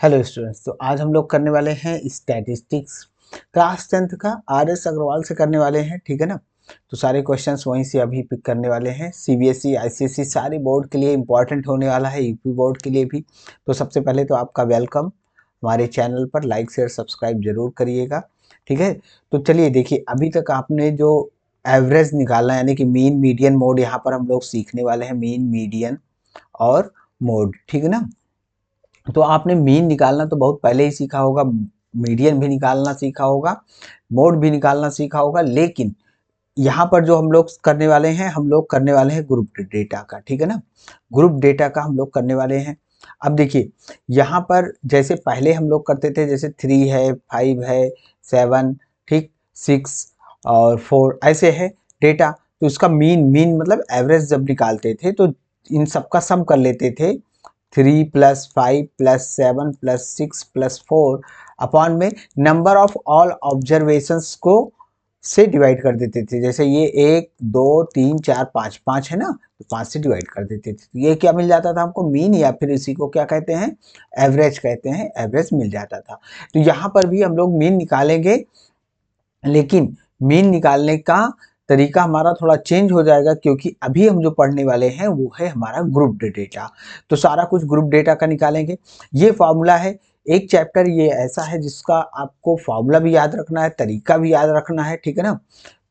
Hello students. तो आज हम लोग करने वाले हैं स्टैटिस्टिक्स क्लास 10th का आर.एस. अग्रवाल से करने वाले हैं। ठीक है ना। तो सारे क्वेश्चंस वहीं से अभी पिक करने वाले हैं। सीबीएसई आईसीएसई सारे बोर्ड के लिए इंपॉर्टेंट होने वाला है, यूपी बोर्ड के लिए भी। तो सबसे पहले तो आपका वेलकम। हमारे चैनल पर लाइक शेयर सब्सक्राइब जरूर करिएगा। ठीक है। तो चलिए देखिए, अभी तक आपने जो एवरेज निकालना यानी कि मीन मीडियन मोड, यहाँ पर हम लोग सीखने वाले हैं मीन मीडियन और मोड। ठीक है ना। तो आपने मीन निकालना तो बहुत पहले ही सीखा होगा, मीडियन भी निकालना सीखा होगा, मोड भी निकालना सीखा होगा, लेकिन यहाँ पर जो हम लोग करने वाले हैं, हम लोग करने वाले हैं ग्रुप डेटा का। ठीक है ना। ग्रुप डेटा का हम लोग करने वाले हैं। अब देखिए, यहाँ पर जैसे पहले हम लोग करते थे, जैसे 3 है, 5 है, 7, ठीक, 6 और 4 ऐसे है डेटा। तो इसका मीन मीन मतलब एवरेज जब निकालते थे तो इन सबका सम कर लेते थे। 3+5+7+6+4 अपॉन में नंबर ऑफ ऑल ऑब्जर्वेशंस को से डिवाइड कर देते थे। जैसे ये 1 2 3 4 5 5 है ना, तो 5 से डिवाइड कर देते थे। तो ये क्या मिल जाता था हमको, मीन, या फिर इसी को क्या कहते हैं, एवरेज कहते हैं। एवरेज मिल जाता था। तो यहाँ पर भी हम लोग मीन निकालेंगे, लेकिन मीन निकालने का तरीका हमारा थोड़ा चेंज हो जाएगा, क्योंकि अभी हम जो पढ़ने वाले हैं वो है हमारा ग्रुप डेटा। तो सारा कुछ ग्रुप डेटा का निकालेंगे। ये फॉर्मूला है, एक चैप्टर ये ऐसा है जिसका आपको फॉर्मूला भी याद रखना है, तरीका भी याद रखना है। ठीक है ना।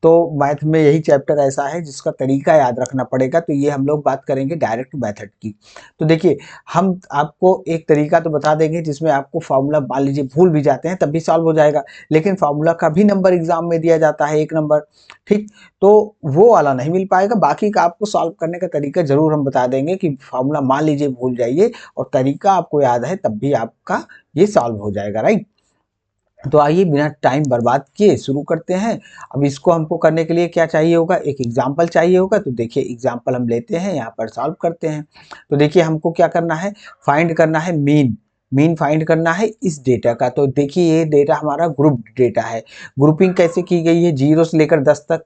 तो मैथ में यही चैप्टर ऐसा है जिसका तरीका याद रखना पड़ेगा। तो ये हम लोग बात करेंगे डायरेक्ट मेथड की। तो देखिए, हम आपको एक तरीका तो बता देंगे जिसमें आपको फॉर्मूला मान लीजिए भूल भी जाते हैं तब भी सॉल्व हो जाएगा, लेकिन फॉर्मूला का भी नंबर एग्जाम में दिया जाता है, 1 नंबर। ठीक। तो वो वाला नहीं मिल पाएगा, बाकी का आपको सॉल्व करने का तरीका जरूर हम बता देंगे कि फॉर्मूला मान लीजिए भूल जाइए और तरीका आपको याद है तब भी आपका ये सॉल्व हो जाएगा। राइट। तो आइए बिना टाइम बर्बाद किए शुरू करते हैं। अब इसको हमको करने के लिए क्या चाहिए होगा, एक एग्जाम्पल चाहिए होगा। तो देखिए, एग्जाम्पल हम लेते हैं, यहाँ पर सॉल्व करते हैं। तो देखिए, हमको क्या करना है, फाइंड करना है मीन। मीन फाइंड करना है इस डेटा का। तो देखिए, ये डेटा हमारा ग्रुप डेटा है। ग्रुपिंग कैसे की गई है, 0 से लेकर 10 तक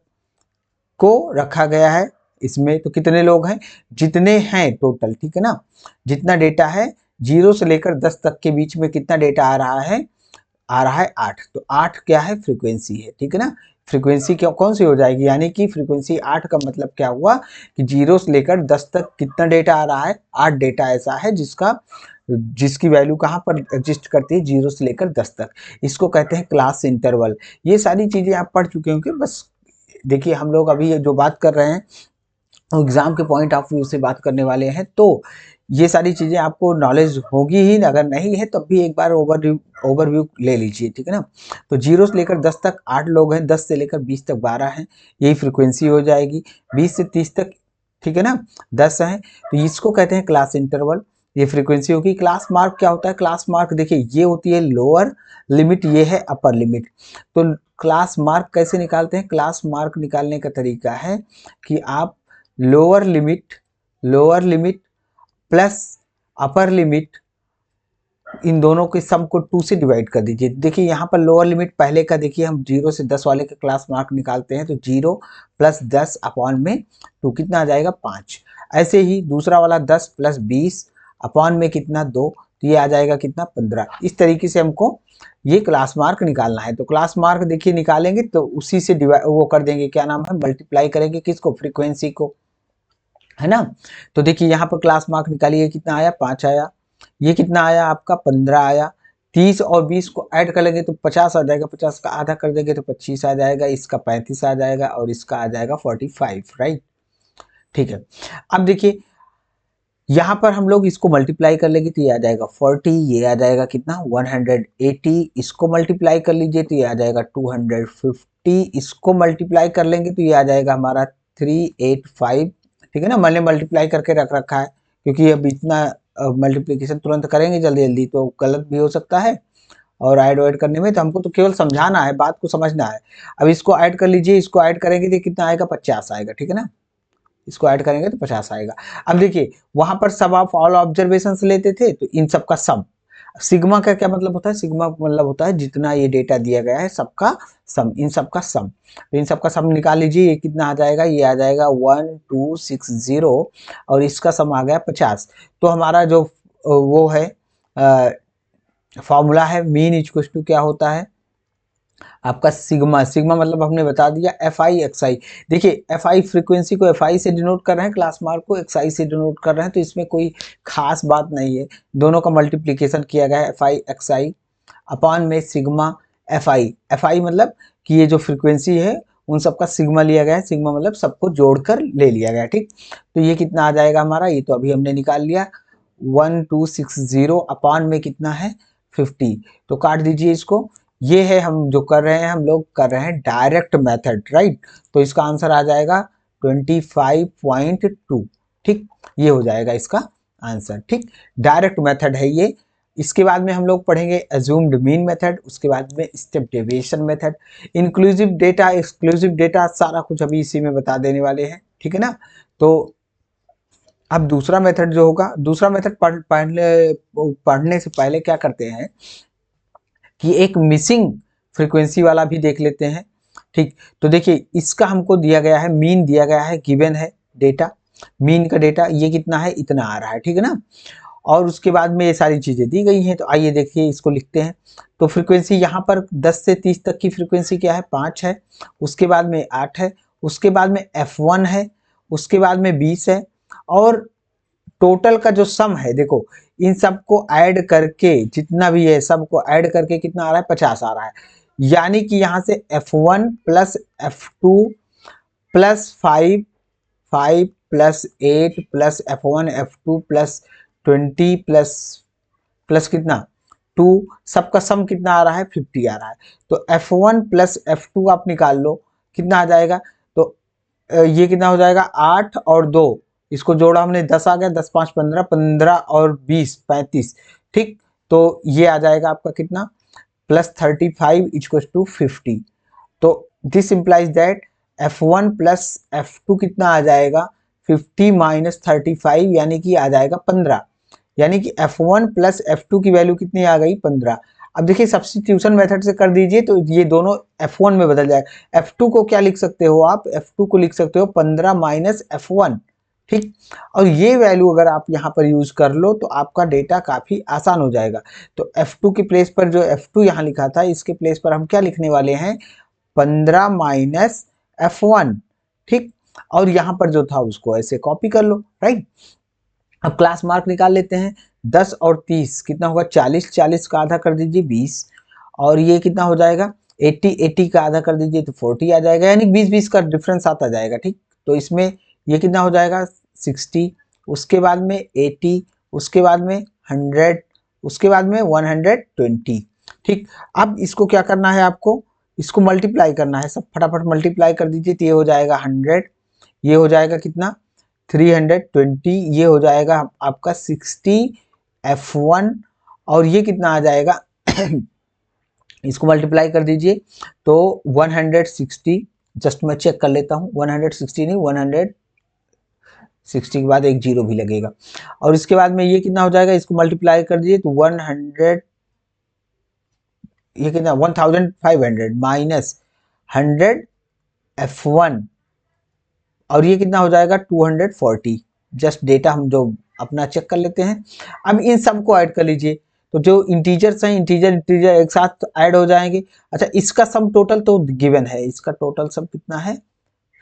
को रखा गया है इसमें। तो कितने लोग हैं, जितने हैं टोटल। ठीक है ना। जितना डेटा है 0 से लेकर 10 तक के बीच में कितना डेटा आ रहा है, आ रहा है 8। तो 8 क्या है, फ्रीक्वेंसी है। ठीक है ना। फ्रीक्वेंसी क्यों कौन सी हो जाएगी, यानी कि फ्रीक्वेंसी 8 का मतलब क्या हुआ कि 0 से लेकर 10 तक कितना डेटा आ रहा है, 8 डेटा ऐसा है जिसकी वैल्यू कहाँ पर एग्जिस्ट करती है, 0 से लेकर 10 तक। इसको कहते हैं क्लास इंटरवल। ये सारी चीजें आप पढ़ चुके होंगे। बस देखिए, हम लोग अभी जो बात कर रहे हैं एग्जाम के पॉइंट ऑफ व्यू से बात करने वाले हैं। तो ये सारी चीजें आपको नॉलेज होगी ही, अगर नहीं है तब भी एक बार ओवरव्यू ले लीजिए। ठीक है ना। तो 0 से लेकर 10 तक 8 लोग हैं, 10 से लेकर 20 तक 12 हैं, यही फ्रीक्वेंसी हो जाएगी। 20 से 30 तक, ठीक है ना, 10 हैं। तो इसको कहते हैं क्लास इंटरवल। ये फ्रीक्वेंसी होगी। क्लास मार्क क्या होता है, क्लास मार्क देखिए ये होती है लोअर लिमिट, ये है अपर लिमिट। तो क्लास मार्क कैसे निकालते हैं, क्लास मार्क निकालने का तरीका है कि आप lower limit plus upper limit, इन दोनों के सम को 2 से डिवाइड कर दीजिए। देखिए, यहाँ पर लोअर लिमिट पहले का देखिए, हम 0 से 10 वाले का क्लास मार्क निकालते हैं। तो 0 प्लस 10 अपॉन में 2 कितना आ जाएगा, 5। ऐसे ही दूसरा वाला 10 प्लस 20 अपॉन में कितना, 2। तो ये आ जाएगा कितना, 15। इस तरीके से हमको ये क्लास मार्क निकालना है। तो क्लास मार्क देखिए निकालेंगे तो उसी से डिवाइड वो कर देंगे, क्या नाम है, मल्टीप्लाई करेंगे किसको, फ्रीक्वेंसी को, है ना। तो देखिए, यहाँ पर क्लास मार्क निकालिए, कितना आया, 5 आया। ये कितना आया आपका, 15 आया। 30 और 20 को ऐड कर लेंगे तो 50 आ जाएगा। 50 का आधा कर देंगे तो 25 आ जाएगा। इसका 35 आ जाएगा और इसका आ जाएगा 45। राइट। ठीक है। अब देखिए, यहाँ पर हम लोग इसको मल्टीप्लाई कर लेंगे तो ये आ जाएगा 40, ये आ जाएगा कितना, 180। इसको मल्टीप्लाई कर लीजिए तो ये आ जाएगा 250। इसको मल्टीप्लाई कर लेंगे तो ये आ जाएगा हमारा 385। ठीक है ना। मैंने मल्टीप्लाई करके रख रखा है, क्योंकि अब इतना मल्टीप्लिकेशन तुरंत करेंगे जल्दी जल्दी तो गलत भी हो सकता है, और ऐड वाइड करने में तो हमको तो केवल समझाना है, बात को समझना है। अब इसको ऐड कर लीजिए, इसको ऐड करेंगे तो कितना आएगा, 50 आएगा। ठीक है ना। इसको ऐड करेंगे तो 50 आएगा। अब देखिए, वहां पर सब ऑफ ऑल ऑब्जर्वेशन लेते थे, तो इन सबका सम। सिग्मा का क्या मतलब होता है, सिग्मा का मतलब होता है जितना ये डेटा दिया गया है सबका सम, इन सबका सम। तो इन सबका सम निकाल लीजिए, ये कितना आ जाएगा, ये आ जाएगा 1260 और इसका सम आ गया 50। तो हमारा जो वो है फॉर्मूला है मीन इक्वल टू क्या होता है आपका सिग्मा। सिग्मा मतलब हमने बता दिया एफ आई एक्स आई। देखिए एफ आई फ्रीक्वेंसी को एफ आई से डिनोट कर रहे हैं, क्लास मार्क को एक्स आई से डिनोट कर रहे हैं, तो इसमें कोई खास बात नहीं है। दोनों का मल्टीप्लीकेशन किया गया है F I X I upon में sigma F I. F I मतलब कि ये जो फ्रीक्वेंसी है उन सबका सिग्मा लिया गया है। सिग्मा मतलब सबको जोड़कर ले लिया गया है। ठीक, तो ये कितना आ जाएगा हमारा, ये तो अभी हमने निकाल लिया 1260 अपॉन में कितना है 50। तो काट दीजिए इसको। ये है हम जो कर रहे हैं, हम लोग कर रहे हैं डायरेक्ट मेथड, राइट। तो इसका आंसर आ जाएगा 25.2। ठीक, ये हो जाएगा इसका आंसर। ठीक, डायरेक्ट मेथड है ये। इसके बाद में हम लोग पढ़ेंगे अज्यूम्ड मीन मेथड, उसके बाद में step deviation method, inclusive data, exclusive data, सारा कुछ अभी इसी में बता देने वाले हैं। ठीक है ना। तो अब दूसरा मेथड जो होगा, दूसरा मेथड पढ़ने से पहले क्या करते हैं कि एक मिसिंग फ्रीक्वेंसी वाला भी देख लेते हैं। ठीक, तो देखिए इसका हमको दिया गया है, मीन दिया गया है, गिवन है डेटा, मीन का डेटा ये कितना है, इतना आ रहा है। ठीक है ना। और उसके बाद में ये सारी चीज़ें दी गई हैं, तो आइए देखिए इसको लिखते हैं। तो फ्रीक्वेंसी यहाँ पर 10 से 30 तक की फ्रीक्वेंसी क्या है, 5 है। उसके बाद में 8 है। उसके बाद में F1 है। उसके बाद में 20 है। और टोटल का जो सम है, देखो इन सबको ऐड करके जितना भी है सबको ऐड करके कितना आ रहा है, 50 आ रहा है। यानी कि यहाँ से F1 plus F2 plus 5 5 plus 8 plus F1 F2 plus 20 plus plus कितना 2, सबका सम कितना आ रहा है, 50 आ रहा है। तो F1 प्लस F2 आप निकाल लो कितना आ जाएगा। तो ये कितना हो जाएगा, 8 और 2, इसको जोड़ा हमने 10 आ गया, 10 5 15, 15 और 20 35। ठीक, तो ये आ जाएगा आपका कितना, प्लस 35 इक्वल टू 50। तो this implies that F1 plus F2 कितना आ जाएगा, 50 माइनस 35 यानी कि आ जाएगा 15। यानी कि F1 प्लस F2 की वैल्यू कितनी आ गई, 15। अब देखिए सब्स्टिट्यूशन मेथड से कर दीजिए तो ये दोनों F1 में बदल जाएगा। F2 को क्या लिख सकते हो आप, F2 को लिख सकते हो 15 माइनस F1। ठीक, और ये वैल्यू अगर आप यहाँ पर यूज कर लो तो आपका डेटा काफी आसान हो जाएगा। तो F2 के प्लेस पर जो F2 यहाँ लिखा था, इसके प्लेस पर हम क्या लिखने वाले हैं, 15 माइनस F1। ठीक, और यहाँ पर जो था उसको ऐसे कॉपी कर लो, राइट। अब क्लास मार्क निकाल लेते हैं। 10 और 30 कितना होगा, 40, 40 का आधा कर दीजिए 20, और ये कितना हो जाएगा 80, 80 का आधा कर दीजिए तो 40 आ जाएगा, यानी 20 20 का डिफरेंस आता जाएगा। ठीक, तो इसमें ये कितना हो जाएगा 60, उसके बाद में 80, उसके बाद में 100, उसके बाद में 120। ठीक, अब इसको क्या करना है आपको, इसको मल्टीप्लाई करना है, सब फटाफट मल्टीप्लाई कर दीजिए। तो ये हो जाएगा 100, ये हो जाएगा कितना 320, ये हो जाएगा आपका 60 F1, और ये कितना आ जाएगा इसको मल्टीप्लाई कर दीजिए तो 160। जस्ट मैं चेक कर लेता हूँ, 160 नहीं, 160 के बाद एक जीरो भी लगेगा। और इसके बाद में ये कितना हो जाएगा, इसको मल्टीप्लाई कर दीजिए तो 100, ये कितना 1500 माइनस 100 F1, और ये कितना हो जाएगा 240। जस्ट डेटा हम जो अपना चेक कर लेते हैं। अब इन सब को ऐड कर लीजिए, तो जो इंटीजर्स हैं इंटीजर इंटीजर एक साथ ऐड हो जाएंगे। अच्छा, इसका सम टोटल तो गिवन है, इसका टोटल सम कितना है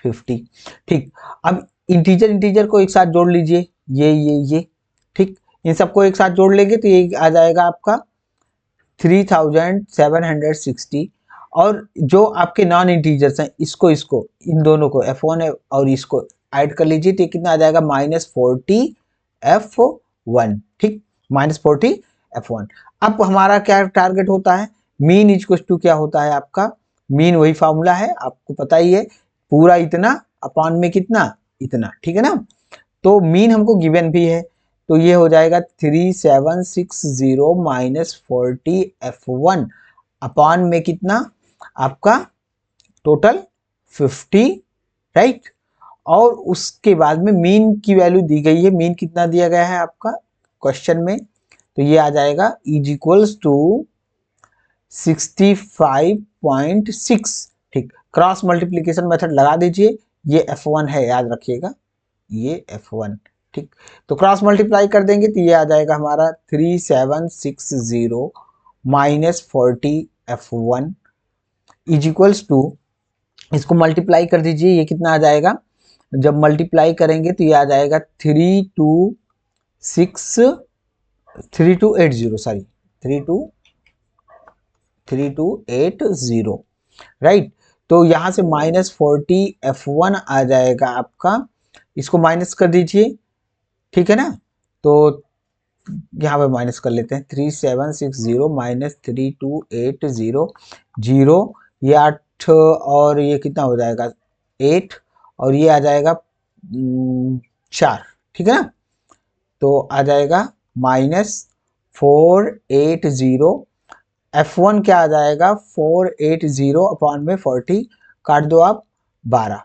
50। ठीक, अब इंटीजर इंटीजर को एक साथ जोड़ लीजिए, ये ठीक, इन सबको एक साथ जोड़ लेंगे तो ये आ जाएगा आपका 3760। और जो आपके नॉन इंटीजर्स हैं इसको इसको इन दोनों को F1 और इसको ऐड कर लीजिए तो कितना आ जाएगा -40 F1। ठीक, -40 F1। अब हमारा क्या टारगेट होता है, मीन इक्वल टू क्या होता है आपका, मीन वही फॉर्मूला है आपको पता ही है, पूरा इतना अपॉन में कितना इतना। ठीक है ना। तो मीन हमको गिवन भी है, तो ये हो जाएगा 3760 माइनस 40 F1 अपॉन में कितना आपका टोटल 50, राइट। और उसके बाद में मीन की वैल्यू दी गई है, मीन कितना दिया गया है आपका क्वेश्चन में, तो ये आ जाएगा इज इक्वल्स टू 65.6। ठीक, क्रॉस मल्टीप्लीकेशन मेथड लगा दीजिए, ये F1 है याद रखिएगा, ये F1। ठीक, तो क्रॉस मल्टीप्लाई कर देंगे तो ये आ जाएगा हमारा 3760 -40F1 इज इक्वल्स टू, इसको मल्टीप्लाई कर दीजिए, ये कितना आ जाएगा, जब मल्टीप्लाई करेंगे तो ये आ जाएगा 3280, सॉरी 3280, राइट। तो यहाँ से -40F1 आ जाएगा आपका, इसको माइनस कर दीजिए, ठीक है ना। तो यहाँ पे माइनस कर लेते हैं, 3760 माइनस 3280, जीरो, ये 8 और ये कितना हो जाएगा 8, और ये आ जाएगा 4, ठीक है ना। तो आ जाएगा -480, F1 क्या आ जाएगा 480 अपॉन में 40, काट दो आप 12,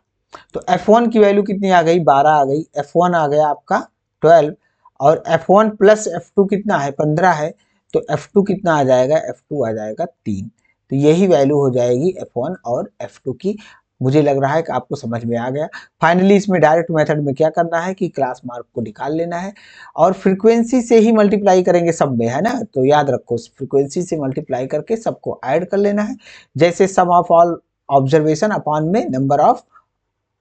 तो F1 की वैल्यू कितनी आ गई 12 आ गई, F1 आ गया आपका 12, और F1 प्लस F2 कितना है 15 है, तो F2 कितना आ जाएगा, F2 आ जाएगा 3। तो यही वैल्यू हो जाएगी F1 और F2 की। मुझे लग रहा है कि आपको समझ में आ गया। फाइनली इसमें डायरेक्ट मेथड में क्या करना है कि क्लास मार्क को निकाल लेना है और फ्रीक्वेंसी से ही मल्टीप्लाई करेंगे सब में, है ना। तो याद रखो फ्रीक्वेंसी से मल्टीप्लाई करके सबको ऐड कर लेना है, जैसे सम ऑफ ऑल ऑब्जर्वेशन अपॉन में नंबर ऑफ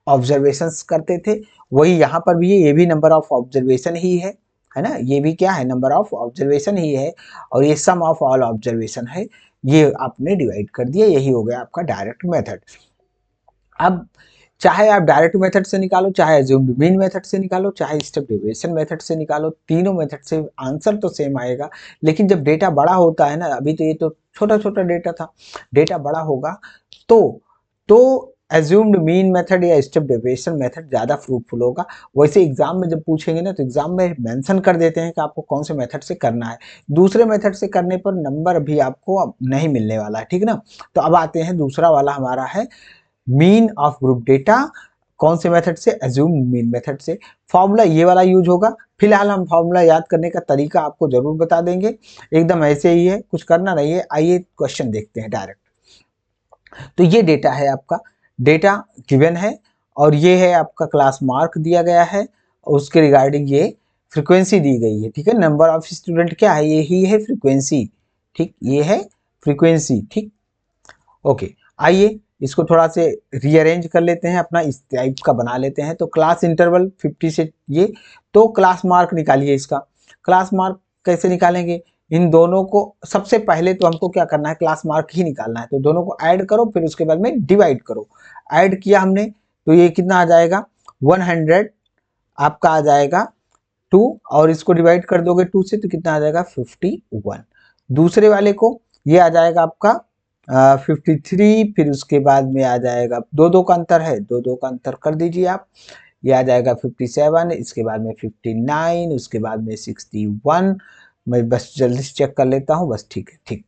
ऑब्जर्वेशंस करते थे, वही यहाँ पर भी है, ये भी नंबर ऑफ ऑब्जर्वेशन ही है ना, ये भी क्या है नंबर ऑफ ऑब्जर्वेशन ही है, और ये सम ऑफ ऑल ऑब्जर्वेशन है, ये आपने डिवाइड कर दिया, यही हो गया आपका डायरेक्ट मेथड। अब चाहे आप डायरेक्ट मेथड से निकालो, चाहे अज्यूम्ड मीन मेथड से निकालो, चाहे स्टेप डेविएशन मेथड से निकालो, तीनों मेथड से आंसर तो सेम आएगा। लेकिन जब डेटा बड़ा होता है ना, अभी तो ये तो छोटा छोटा डेटा था, डेटा बड़ा होगा तो अज्यूम्ड मीन मेथड या स्टेप डेविएशन मेथड ज़्यादा फ्रूटफुल होगा। वैसे एग्जाम में जब पूछेंगे ना, तो एग्जाम में मेंशन कर देते हैं कि आपको कौन से मेथड से करना है, दूसरे मेथड से करने पर नंबर भी आपको अब नहीं मिलने वाला है, ठीक ना। तो अब आते हैं दूसरा वाला हमारा है मीन ऑफ ग्रुप डेटा, कौन से मेथड से, अज्यूम मीन मेथड से। फॉर्मूला ये वाला यूज होगा, फिलहाल हम फॉर्मूला याद करने का तरीका आपको जरूर बता देंगे, एकदम ऐसे ही है, कुछ करना नहीं है। आइए क्वेश्चन देखते हैं डायरेक्ट। तो ये डेटा है आपका, डेटा गिवन है, और ये है आपका क्लास मार्क दिया गया है, उसके रिगार्डिंग ये फ्रीक्वेंसी दी गई है, ठीक है। नंबर ऑफ स्टूडेंट क्या है, यही है फ्रीक्वेंसी, ठीक, ये है फ्रीक्वेंसी, ठीक। ओके, आइए इसको थोड़ा से रीअरेंज कर लेते हैं, अपना इस टाइप का बना लेते हैं। तो क्लास इंटरवल 50 से ये, तो क्लास मार्क निकालिए इसका। क्लास मार्क कैसे निकालेंगे, इन दोनों को सबसे पहले तो हमको क्या करना है, क्लास मार्क ही निकालना है। तो दोनों को ऐड करो, फिर उसके बाद में डिवाइड करो। ऐड किया हमने, तो ये कितना आ जाएगा 100 आपका आ जाएगा 2, और इसको डिवाइड कर दोगे 2 से तो कितना आ जाएगा 51। दूसरे वाले को ये आ जाएगा आपका 53, फिर उसके बाद में आ जाएगा, दो का अंतर है, दो का अंतर कर दीजिए आप, ये आ जाएगा 57, इसके बाद में 59, उसके बाद में 61। मैं बस जल्दी से चेक कर लेता हूँ, बस ठीक है, ठीक।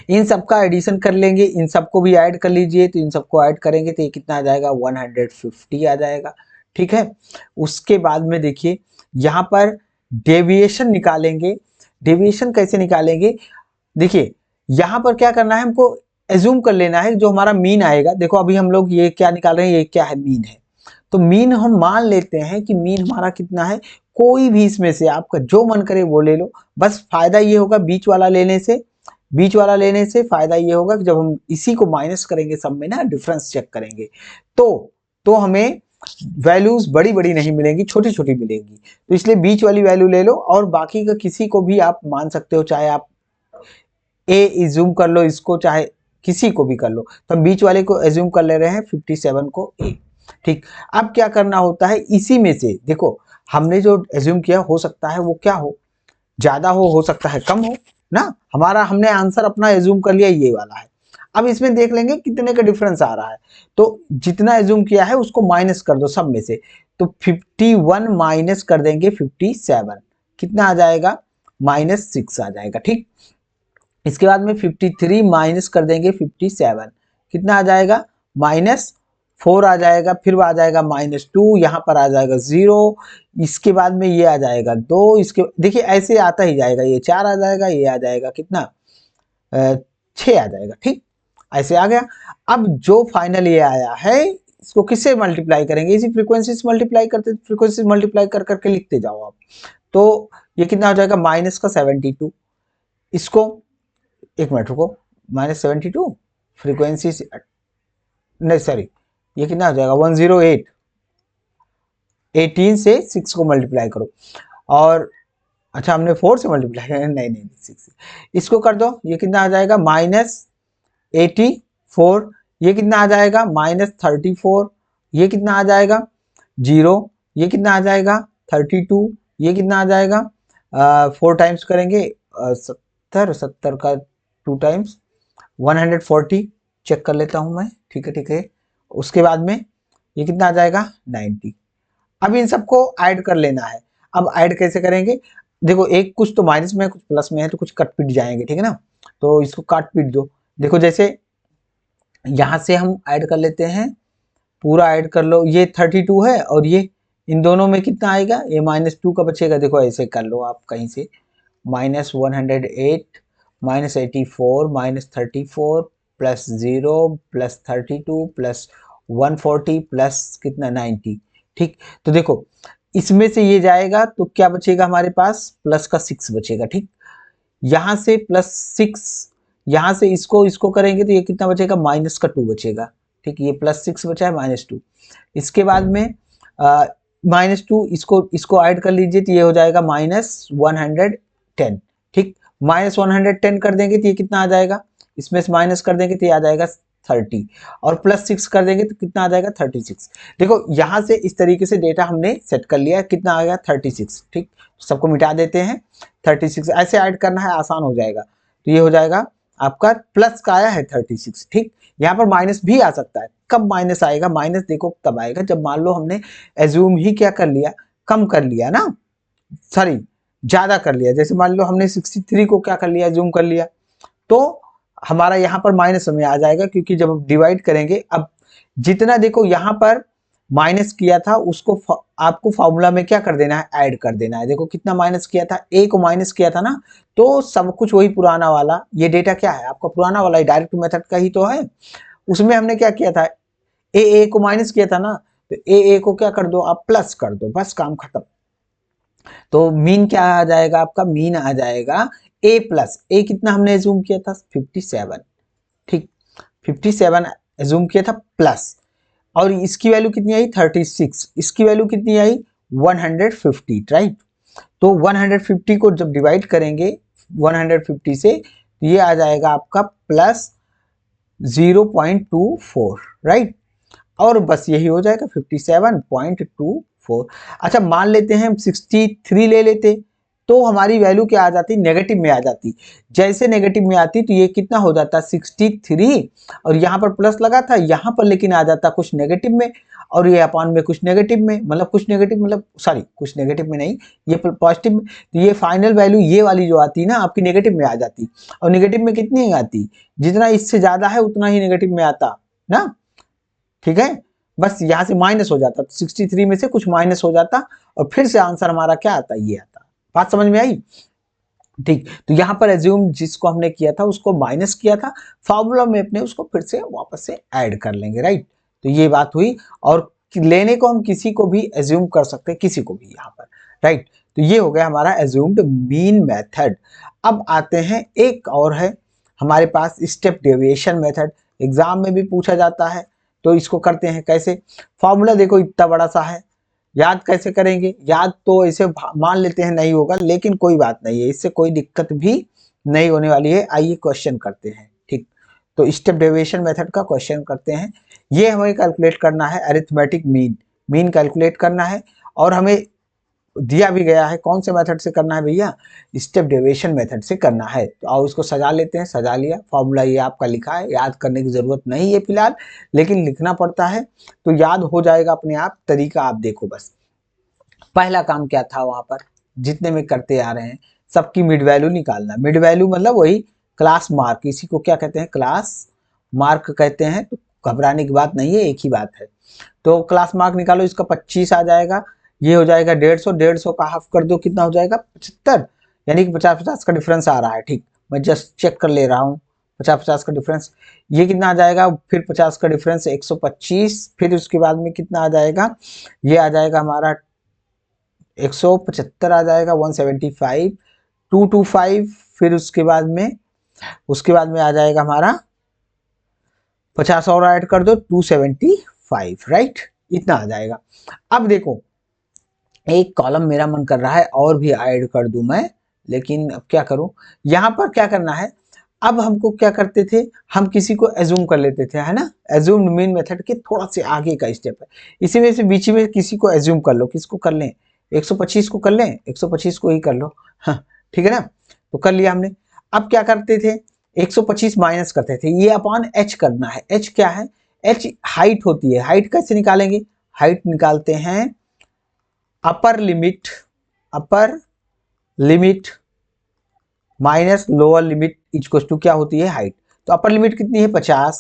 इन सबका एडिशन कर लेंगे, इन सबको भी ऐड कर लीजिए, तो इन सबको ऐड करेंगे तो ये कितना आ जाएगा 150 आ जाएगा, ठीक है। उसके बाद में देखिए यहाँ पर डेविएशन निकालेंगे। डेविएशन कैसे निकालेंगे, देखिए यहाँ पर क्या करना है, हमको एज्यूम कर लेना है जो हमारा मीन आएगा। देखो अभी हम लोग ये क्या निकाल रहे हैं, ये क्या है, मीन है। तो मीन हम मान लेते हैं कि मीन हमारा कितना है, कोई भी इसमें से आपका जो मन करे वो ले लो। बस फायदा ये होगा बीच वाला लेने से, बीच वाला लेने से फायदा ये होगा कि जब हम इसी को माइनस करेंगे सब में ना, डिफरेंस चेक करेंगे, तो हमें वैल्यूज बड़ी बड़ी नहीं मिलेंगी, छोटी छोटी मिलेंगी। तो इसलिए बीच वाली वैल्यू ले लो, और बाकी का किसी को भी आप मान सकते हो, चाहे आप ए एज्यूम कर लो इसको, चाहे किसी को भी कर लो। तो हम बीच वाले को एज्यूम कर ले रहे हैं 57 को ए, ठीक। अब क्या करना होता है, इसी में से देखो हमने जो एज्यूम किया, हो सकता है वो क्या हो, ज्यादा हो सकता है कम हो ना। हमारा हमने आंसर अपना एज्यूम कर लिया ये वाला है। अब इसमें देख लेंगे कितने का डिफरेंस आ रहा है, तो जितना एज्यूम किया है उसको माइनस कर दो सब में से। तो 51 माइनस कर देंगे 57, कितना आ जाएगा -6 आ जाएगा, ठीक। इसके बाद में 53 माइनस कर देंगे 57, कितना आ जाएगा -4 आ जाएगा, फिर आ जाएगा -2, यहाँ पर आ जाएगा 0, इसके बाद में ये आ जाएगा 2, इसके देखिए ऐसे आता ही जाएगा, ये 4 आ जाएगा, ये आ जाएगा कितना 6 आ जाएगा, ठीक। ऐसे आ गया। अब जो फाइनल ये आया है, इसको किससे मल्टीप्लाई करेंगे, इसी फ्रीक्वेंसी से मल्टीप्लाई करते, फ्रीक्वेंसी मल्टीप्लाई कर करके लिखते जाओ आप। तो ये कितना हो जाएगा -72, इसको एक मिनट रुको, -72 फ्रीक्वेंसी से, नहीं सॉरी, ये कितना हो जाएगा 108, 18 से 6 को मल्टीप्लाई करो, और अच्छा हमने 4 से मल्टीप्लाई किया, नहीं नहीं 6, इसको कर दो, ये कितना आ जाएगा -84, ये कितना आ जाएगा -34, ये कितना आ जाएगा 0, ये कितना आ जाएगा 32, ये कितना आ जाएगा 4 टाइम्स करेंगे 70, 70 का 2 टाइम्स 140, चेक कर लेता हूं मैं, ठीक है ठीक है। उसके बाद में ये कितना आ जाएगा 90। अब इन सबको ऐड कर लेना है। अब ऐड कैसे करेंगे, देखो एक कुछ तो माइनस में है कुछ प्लस में है, तो कुछ कट पिट जाएंगे, ठीक है ना, तो इसको काट पीट दो। देखो जैसे यहां से हम ऐड कर लेते हैं, पूरा ऐड कर लो, ये 32 है और ये इन दोनों में कितना आएगा, ये -2 का बचेगा। देखो ऐसे कर लो आप कहीं से, -108 -84 -34 प्लस 0 प्लस 32 प्लस 140 प्लस कितना 90, ठीक। तो देखो इसमें से ये जाएगा तो क्या बचेगा हमारे पास, प्लस का 6 बचेगा, ठीक। यहां से +6, यहां से इसको इसको करेंगे तो ये कितना बचेगा, -2 बचेगा, ठीक। ये +6 बचा है -2। इसके बाद में -2, इसको इसको ऐड कर लीजिए तो ये हो जाएगा -110, ठीक। -110 कर देंगे तो ये कितना आ जाएगा, इसमें से माइनस कर देंगे तो ये आ जाएगा 30, और +6 कर देंगे तो कितना आ जाएगा 36। देखो यहां से इस तरीके से डेटा हमने सेट कर लिया, कितना आ गया 36, ठीक। सबको मिटा देते हैं, 36 ऐसे ऐड करना है, आसान हो जाएगा। तो ये हो जाएगा आपका प्लस का आया है 36, ठीक। यहाँ पर माइनस भी आ सकता है, कब माइनस आएगा, माइनस देखो तब आएगा जब मान लो हमने एज्यूम ही क्या कर लिया, कम कर लिया ना, सॉरी ज्यादा कर लिया। जैसे मान लो हमने 63 को क्या कर लिया, एज्यूम कर लिया, तो हमारा यहाँ पर माइनस में आ जाएगा, क्योंकि जब हम डिवाइड करेंगे, अब जितना देखो यहाँ पर माइनस किया था उसको आपको फॉर्मूला में क्या कर देना है, ऐड कर देना है। देखो कितना माइनस किया था, ए को माइनस किया था ना, तो सब कुछ वही पुराना वाला, ये डेटा क्या है आपका पुराना वाला, डायरेक्ट मेथड का ही तो है। उसमें हमने क्या किया था, ए को माइनस किया था ना, तो ए को क्या कर दो आप, प्लस कर दो, बस काम खत्म। तो मीन क्या आ जाएगा आपका, मीन आ जाएगा ए प्लस, ए कितना हमने एज्यूम किया था 57, ठीक। 57 एज्यूम किया था प्लस, और इसकी वैल्यू कितनी आई 36, इसकी वैल्यू कितनी आई 150, राइट। तो 150 को जब डिवाइड करेंगे 150 से, तो ये आ जाएगा आपका +0.24, राइट। और बस यही हो जाएगा 57.24। अच्छा मान लेते हैं हम 63 ले लेते, तो हमारी वैल्यू क्या आ जाती, नेगेटिव में आ जाती। जैसे नेगेटिव में आती तो ये कितना हो जाता 63, और यहाँ पर प्लस लगा था, यहाँ पर लेकिन आ जाता कुछ नेगेटिव में, और ये अपान में कुछ नेगेटिव में, मतलब कुछ नेगेटिव मतलब सॉरी कुछ नेगेटिव में नहीं, ये पॉजिटिव में। तो ये फाइनल वैल्यू ये वाली जो आती ना आपकी नेगेटिव में आ जाती, और नेगेटिव में कितनी आती, जितना इससे ज्यादा है उतना ही नेगेटिव में आता ना, ठीक है। बस यहाँ से माइनस हो जाता, तो 63 में से कुछ माइनस हो जाता, और फिर से आंसर हमारा क्या आता, ये आता। बात समझ में आई, ठीक। तो यहाँ पर एज्यूम जिसको हमने किया था उसको माइनस किया था, फॉर्मूला में अपने उसको फिर से वापस से ऐड कर लेंगे, राइट। तो ये बात हुई, और लेने को हम किसी को भी एज्यूम कर सकते हैं, किसी को भी यहाँ पर, राइट। तो ये हो गया हमारा एज्यूम्ड मीन मेथड। अब आते हैं एक और है हमारे पास, स्टेप डेविएशन मेथड, एग्जाम में भी पूछा जाता है। तो इसको करते हैं कैसे, फॉर्मूला देखो इतना बड़ा सा है, याद कैसे करेंगे, याद तो ऐसे मान लेते हैं नहीं होगा, लेकिन कोई बात नहीं है, इससे कोई दिक्कत भी नहीं होने वाली है। आइए क्वेश्चन करते हैं, ठीक। तो स्टेप डेविएशन मेथड का क्वेश्चन करते हैं। ये हमें कैलकुलेट करना है अरिथमेटिक मीन, मीन कैलकुलेट करना है, और हमें दिया भी गया है कौन से मेथड से करना है भैया, स्टेप डेविएशन मेथड से करना है। तो आओ इसको सजा लेते हैं, सजा लिया, फॉर्मूला ये आपका लिखा है, याद करने की जरूरत नहीं है फिलहाल, लेकिन लिखना पड़ता है तो याद हो जाएगा अपने आप। तरीका आप देखो, बस पहला काम क्या था वहां पर, जितने में करते आ रहे हैं सबकी मिड वैल्यू निकालना। मिड वैल्यू मतलब वही क्लास मार्क, इसी को क्या कहते हैं, क्लास मार्क कहते हैं। तो घबराने की बात नहीं है, एक ही बात है। तो क्लास मार्क निकालो, इसका 25 आ जाएगा, ये हो जाएगा 150, 150 का हाफ कर दो कितना हो जाएगा 75, यानी कि 50-50 का डिफरेंस आ रहा है, ठीक। मैं जस्ट चेक कर ले रहा हूँ, 50-50 का डिफरेंस, ये कितना आ जाएगा, फिर 50 का डिफरेंस 125, फिर उसके बाद में कितना आ जाएगा, ये आ जाएगा हमारा 175 आ जाएगा, 175, 225, फिर उसके बाद में उसके बाद में आ जाएगा हमारा 50 और ऐड कर दो 275, राइट, इतना आ जाएगा। अब देखो एक कॉलम मेरा मन कर रहा है और भी ऐड कर दूं मैं, लेकिन अब क्या करूं, यहां पर क्या करना है, अब हमको क्या करते थे, हम किसी को एज्यूम कर लेते थे, है ना, एज्यूम मीन मेथड के थोड़ा से आगे का स्टेप है, इसी वजह से बीच में किसी को एज्यूम कर लो, किसको कर लें, 125 को कर लें, 125 को ही कर लो, हाँ ठीक है ना, तो कर लिया हमने। अब क्या करते थे, 125 माइनस करते थे, ये अपॉन एच करना है, एच क्या है, एच हाइट होती है, हाइट कैसे निकालेंगे, हाइट निकालते हैं upper limit minus lower limit equal to क्या होती है, हाइट। तो अपर लिमिट कितनी है 50,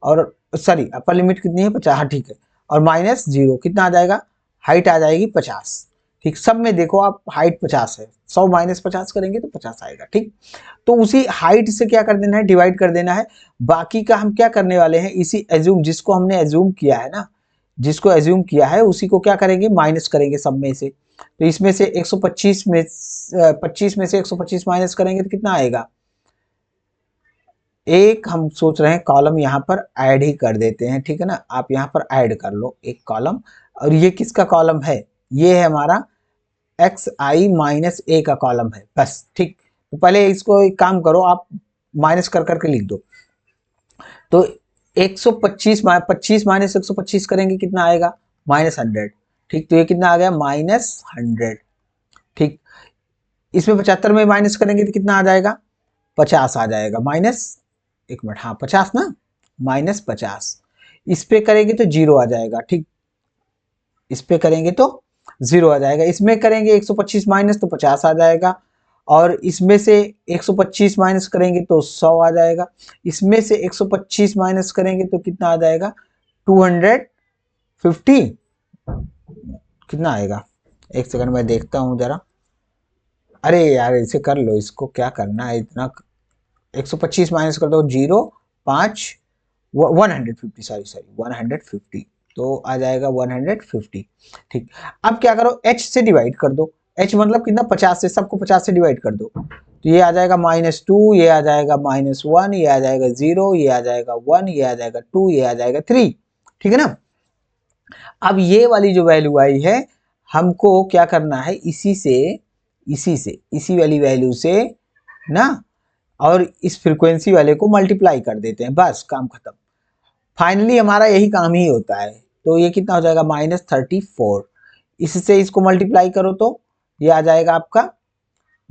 और सॉरी अपर लिमिट कितनी है 50, हाँ ठीक है, और माइनस 0 कितना आ जाएगा, हाइट आ जाएगी 50, ठीक, सब में देखो आप हाइट 50 है, 100 माइनस 50 करेंगे तो 50 आएगा, ठीक। तो उसी हाइट से क्या कर देना है, डिवाइड कर देना है, बाकी का हम क्या करने वाले हैं, इसी एज्यूम, जिसको हमने एज्यूम किया है ना, जिसको एज्यूम किया है उसी को क्या करेंगे, माइनस करेंगे सब में से। तो इसमें से 125 में 25 में से 125 माइनस करेंगे तो कितना आएगा, एक हम सोच रहे हैं कॉलम यहाँ पर ऐड ही कर देते हैं, ठीक है ना, आप यहाँ पर ऐड कर लो एक कॉलम, और ये किसका कॉलम है, ये है हमारा एक्स आई माइनस ए का कॉलम है, बस ठीक। तो पहले इसको एक काम करो, आप माइनस कर करके लिख दो, तो 125 25 माइनस 125 करेंगे कितना आएगा, -100, ठीक, तो ये कितना आ गया -100, ठीक। इसमें 75 में माइनस करेंगे तो कितना आ जाएगा, 50 आ जाएगा, माइनस, एक मिनट, हाँ 50 ना, -50, इस पे करेंगे तो 0 आ जाएगा, ठीक, इस पे करेंगे तो 0 आ जाएगा, इसमें करेंगे 125 माइनस तो 50 आ जाएगा, और इसमें से 125 माइनस करेंगे तो 100 आ जाएगा, इसमें से 125 माइनस करेंगे तो कितना आ जाएगा 250, कितना आएगा, एक सेकंड में देखता हूँ जरा, अरे यार इसे कर लो, इसको क्या करना है इतना, 125 माइनस कर दो 0 5 150, सॉरी 150, तो आ जाएगा 150, ठीक। अब क्या करो, h से डिवाइड कर दो, h मतलब कितना 50 से, सबको 50 से डिवाइड कर दो, तो ये आ जाएगा -2, ये आ जाएगा -1, ये आ जाएगा 0, ये आ जाएगा 1, ये आ जाएगा 2, ये आ जाएगा 3, ठीक है ना। अब ये वाली जो वैल्यू आई है हमको क्या करना है, इसी वाली वैल्यू से ना, और इस फ्रीक्वेंसी वाले को मल्टीप्लाई कर देते हैं, बस काम खत्म। फाइनली हमारा यही काम ही होता है, तो ये कितना हो जाएगा -34, इससे इसको मल्टीप्लाई करो तो ये आ जाएगा आपका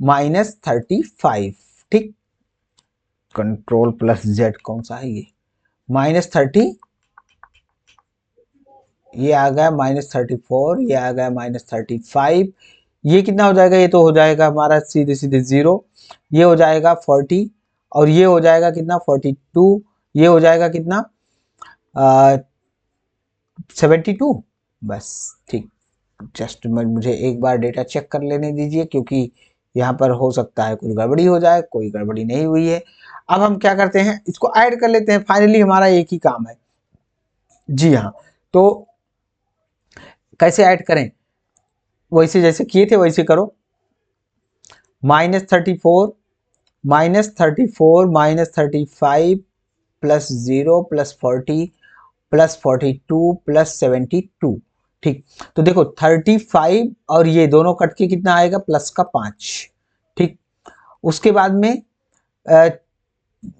-35, ठीक, Ctrl+Z कौन सा है ये, -30, ये आ गया -34, ये आ गया -35, ये कितना हो जाएगा, ये तो हो जाएगा हमारा सीधे सीधे 0, ये हो जाएगा 40, और ये हो जाएगा कितना 42, ये हो जाएगा कितना 72, बस ठीक। जस्ट मुझे एक बार डेटा चेक कर लेने दीजिए, क्योंकि यहाँ पर हो सकता है कुछ गड़बड़ी हो जाए, कोई गड़बड़ी नहीं हुई है। अब हम क्या करते हैं, इसको ऐड कर लेते हैं, फाइनली हमारा एक ही काम है, जी हाँ। तो कैसे ऐड करें, वैसे जैसे किए थे वैसे करो, -34 -34 -35 +0 +40 +42 +72, ठीक। तो देखो 35 और ये दोनों कट के कितना आएगा, प्लस का 5, ठीक। उसके बाद में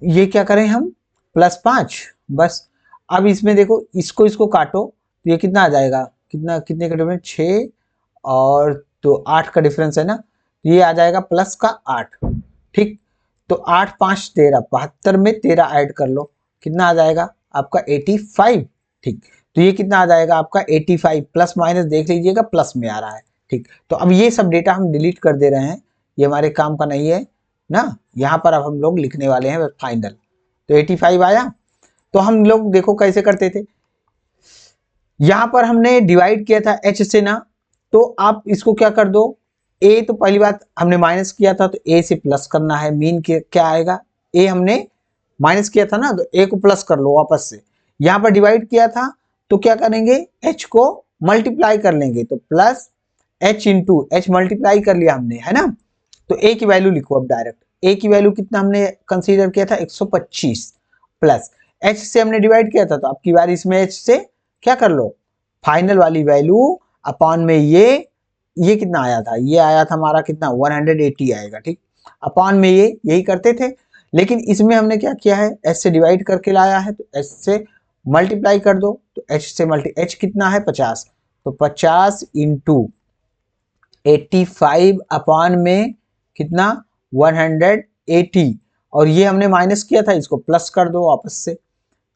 ये क्या करें हम, +5, बस। अब इसमें देखो इसको इसको काटो तो ये कितना आ जाएगा, कितना, कितने का डिफरेंस 6 और तो 8 का डिफरेंस है ना, तो ये आ जाएगा प्लस का 8, ठीक। तो 8 5 13, 72 में 13 ऐड कर लो, कितना आ जाएगा आपका 85, ठीक। तो ये कितना आ जाएगा आपका 85, प्लस माइनस देख लीजिएगा, प्लस में आ रहा है, ठीक। तो अब ये सब डेटा हम डिलीट कर दे रहे हैं, ये हमारे काम का नहीं है ना, यहाँ पर अब हम लोग लिखने वाले हैं फाइनल। तो 85 आया, तो हम लोग देखो कैसे करते थे, यहां पर हमने डिवाइड किया था h से ना, तो आप इसको क्या कर दो, a तो पहली बात हमने माइनस किया था तो a से प्लस करना है, मीन क्या आएगा, a हमने माइनस किया था ना, तो a को प्लस कर लो वापस से, यहां पर डिवाइड किया था तो क्या करेंगे, h को मल्टीप्लाई कर लेंगे, तो plus h into H multiply कर लिया हमने, है ना। तो a की वैल्यू लिखो अब डायरेक्ट, ए की वैल्यू कितना हमने कंसीडर किया था 125 प्लस एच से हमने डिवाइड किया था, तो अब की बार इसमें एच से क्या कर लो, फाइनल वाली वैल्यू अपॉन में ये कितना आया था, ये आया था हमारा कितना 180 आएगा, ठीक। अपॉन में ये यही करते थे, लेकिन इसमें हमने क्या किया है, एच से डिवाइड करके लाया है, तो एच से मल्टीप्लाई कर दो, तो एच से एच कितना है 50, तो 50 इंटू 85 अपॉन में कितना 180, और ये हमने माइनस किया था, इसको प्लस कर दो वापस से,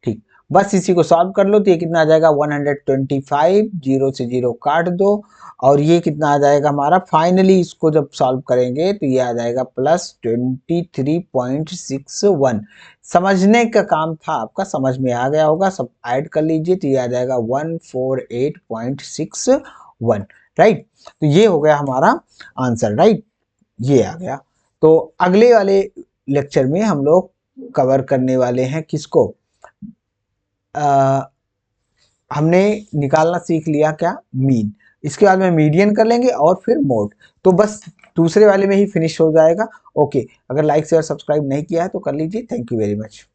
ठीक। बस इसी को सॉल्व कर लो, तो ये कितना आ जाएगा 125, 0 से 0 काट दो, और ये कितना आ जाएगा हमारा, फाइनली इसको जब सॉल्व करेंगे तो ये आ जाएगा प्लस 23.61। समझने का काम था आपका, समझ में आ गया होगा, सब ऐड कर लीजिए, तो ये आ जाएगा 148.61, राइट। तो ये हो गया हमारा आंसर, राइट, ये आ गया। तो अगले वाले लेक्चर में हम लोग कवर करने वाले हैं किसको, हमने निकालना सीख लिया क्या, मीन। इसके बाद में मीडियन कर लेंगे और फिर मोड, तो बस दूसरे वाले में ही फिनिश हो जाएगा। ओके, अगर लाइक शेयर सब्सक्राइब नहीं किया है तो कर लीजिए। Thank you very much.